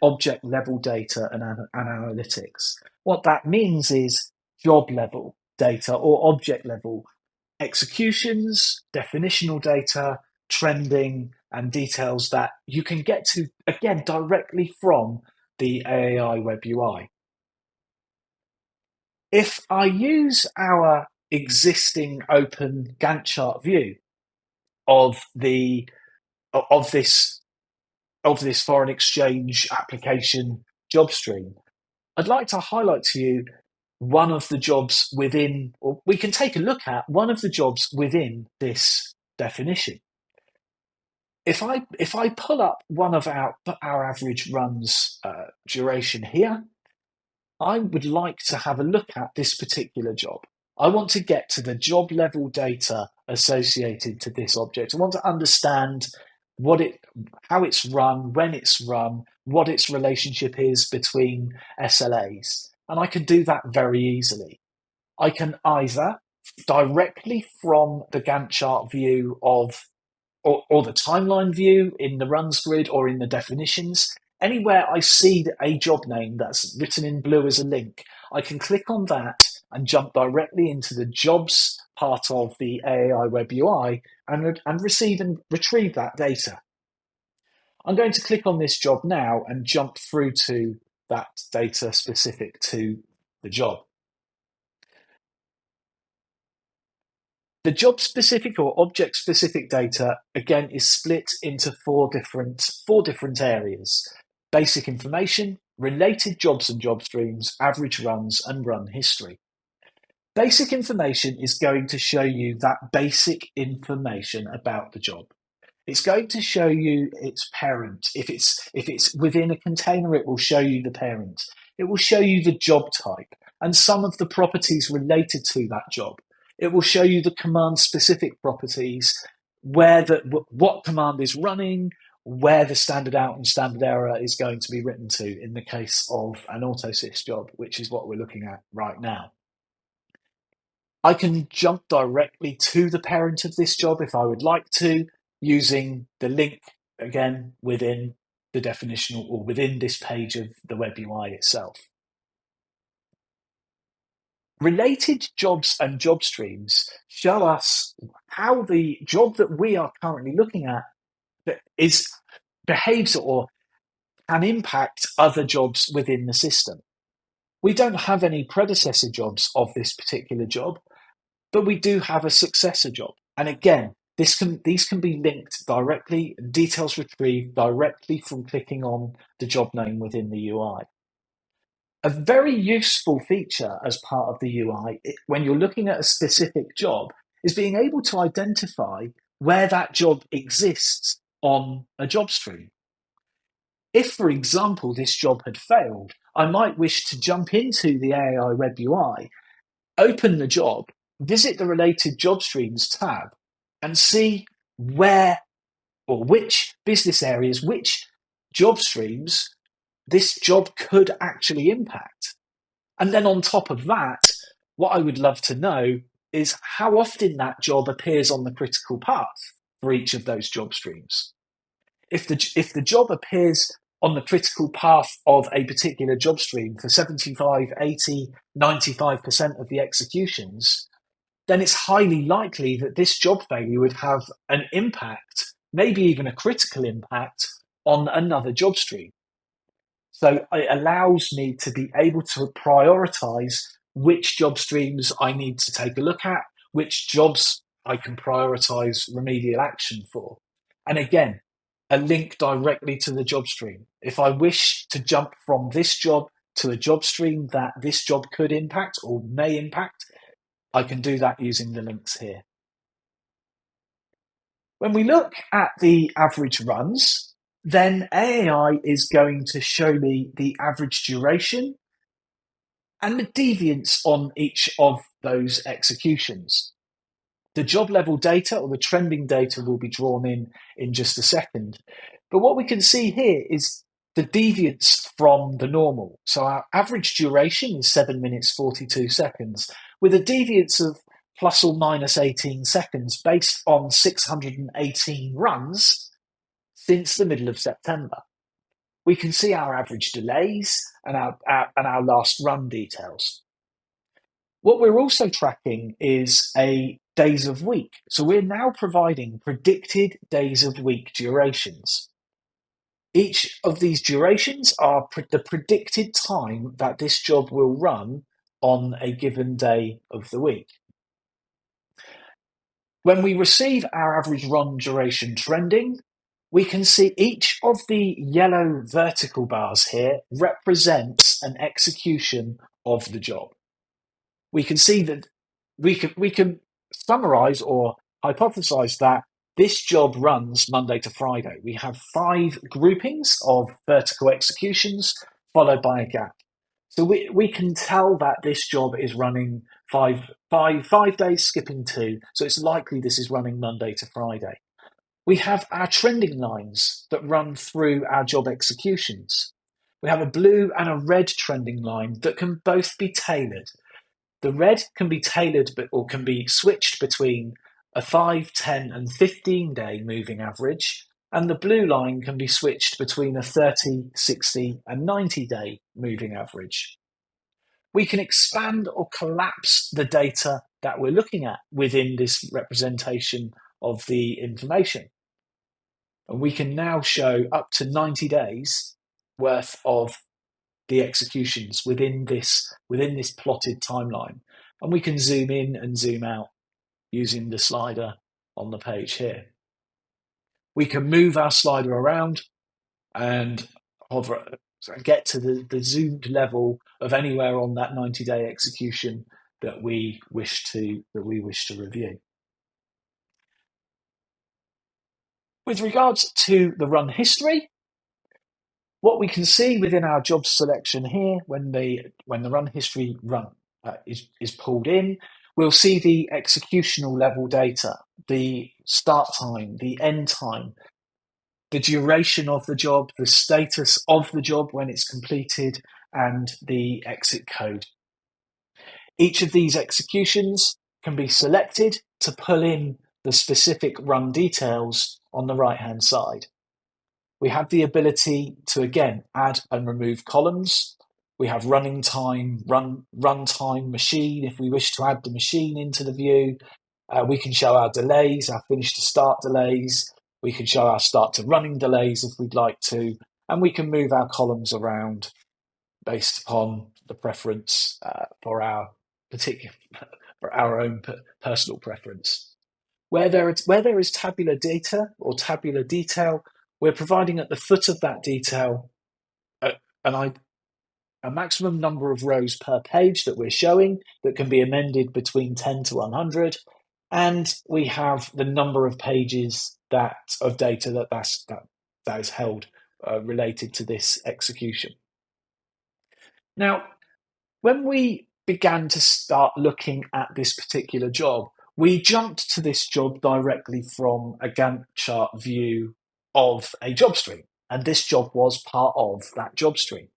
object level data and analytics. What that means is job level data or object level executions, definitional data, trending, and details that you can get to, again, directly from the AAI web UI. If I use our existing open Gantt chart view of the of this foreign exchange application job stream, I'd like to highlight to you one of the jobs within, or we can take a look at one of the jobs within this definition. If I pull up one of our average runs duration here, I would like to have a look at this particular job. I want to get to the job level data associated to this object. I want to understand how it's run, when it's run, what its relationship is between SLAs. And I can do that very easily. I can either directly from the Gantt chart view or the timeline view in the runs grid or in the definitions, anywhere I see a job name that's written in blue as a link, I can click on that and jump directly into the jobs part of the AAI web UI and receive and retrieve that data. I'm going to click on this job now and jump through to that data specific to the job. The job specific or object specific data, again, is split into four different areas: basic information, related jobs and job streams, average runs, and run history. Basic information is going to show you that basic information about the job. It's going to show you its parent. If it's within a container, it will show you the parent. It will show you the job type and some of the properties related to that job. It will show you the command specific properties, what command is running, where the standard out and standard error is going to be written to in the case of an AutoSys job, which is what we're looking at right now. I can jump directly to the parent of this job if I would like to, using the link again within the definitional or within this page of the web UI itself. Related jobs and job streams show us how the job that we are currently looking at behaves or can impact other jobs within the system. We don't have any predecessor jobs of this particular job, but we do have a successor job. And again, these can be linked directly, details retrieved directly from clicking on the job name within the UI. A very useful feature as part of the UI, when you're looking at a specific job, is being able to identify where that job exists on a job stream. If, for example, this job had failed, I might wish to jump into the AAI web UI, open the job, visit the related job streams tab, and see where or which business areas, which job streams this job could actually impact. And then on top of that, what I would love to know is how often that job appears on the critical path for each of those job streams. If the job appears on the critical path of a particular job stream for 75, 80, 95% of the executions, then it's highly likely that this job failure would have an impact, maybe even a critical impact, on another job stream. So it allows me to be able to prioritize which job streams I need to take a look at, which jobs I can prioritize remedial action for. And again, a link directly to the job stream. If I wish to jump from this job to a job stream that this job could impact or may impact, I can do that using the links here. When we look at the average runs, then AAI is going to show me the average duration and the deviance on each of those executions. The job level data or the trending data will be drawn in just a second. But what we can see here is the deviance from the normal. So our average duration is 7 minutes, 42 seconds, with a deviance of plus or minus 18 seconds based on 618 runs since the middle of September. We can see our average delays and our last run details. What we're also tracking is a days of week. So we're now providing predicted days of week durations. Each of these durations are the predicted time that this job will run on a given day of the week. When we receive our average run duration trending, we can see each of the yellow vertical bars here represents an execution of the job. We can see that we can summarize or hypothesize that this job runs Monday to Friday. We have 5 groupings of vertical executions followed by a gap. So we can tell that this job is running five days, skipping 2. So it's likely this is running Monday to Friday. We have our trending lines that run through our job executions. We have a blue and a red trending line that can both be tailored. The red can be tailored or can be switched between a 5, 10, and 15-day moving average, and the blue line can be switched between a 30, 60, and 90-day moving average. We can expand or collapse the data that we're looking at within this representation of the information. And we can now show up to 90 days worth of the executions within this plotted timeline. And we can zoom in and zoom out using the slider on the page here. We can move our slider around and hover, get to the zoomed level of anywhere on that 90-day execution that we wish to review. With regards to the run history, what we can see within our job selection here, when the run history is pulled in, we'll see the executional level data, the start time, the end time, the duration of the job, the status of the job when it's completed, and the exit code. Each of these executions can be selected to pull in the specific run details on the right-hand side. We have the ability to, again, add and remove columns. We have running time, run time, machine, if we wish to add the machine into the view. We can show our delays, our finish to start delays. We can show our start to running delays if we'd like to. And we can move our columns around based upon the preference for our own personal preference. Where there is tabular data or tabular detail, we're providing at the foot of that detail a maximum number of rows per page that we're showing that can be amended between 10 to 100. And we have the number of pages of data that is held related to this execution. Now, when we began to start looking at this particular job, we jumped to this job directly from a Gantt chart view of a job stream, and this job was part of that job stream.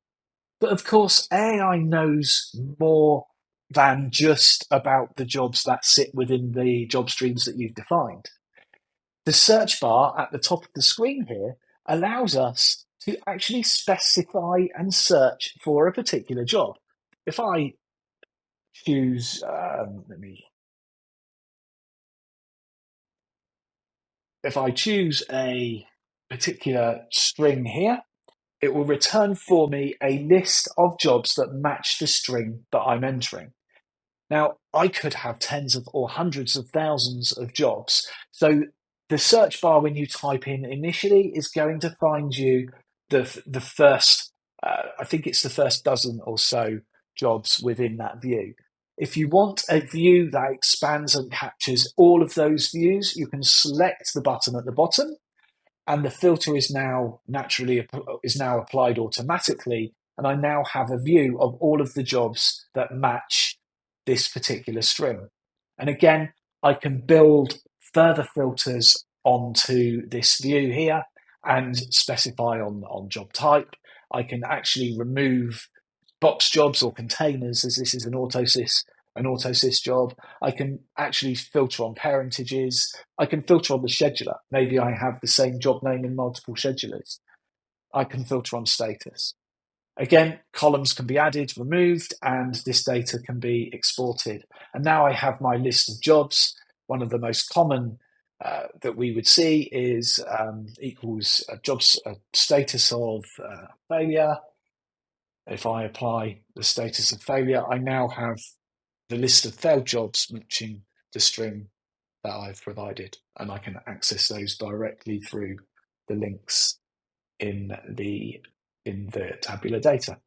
But of course, AAI knows more than just about the jobs that sit within the job streams that you've defined. The search bar at the top of the screen here allows us to actually specify and search for a particular job. If I choose, if I choose a particular string here, it will return for me a list of jobs that match the string that I'm entering. Now, I could have tens of or hundreds of thousands of jobs. So the search bar when you type in initially is going to find you the first, I think it's the first dozen or so jobs within that view. If you want a view that expands and captures all of those views, you can select the button at the bottom, and the filter is now applied automatically, and I now have a view of all of the jobs that match this particular string. And again, I can build further filters onto this view here and specify on job type. I can actually remove box jobs or containers, as this is an autosys job. I can actually filter on parentages. I can filter on the scheduler. Maybe I have the same job name in multiple schedulers. I can filter on status. Again, columns can be added, removed, and this data can be exported. And now I have my list of jobs. One of the most common that we would see is equals a status of failure. If I apply the status of failure, I now have the list of failed jobs matching the string that I've provided, and I can access those directly through the links in the tabular data.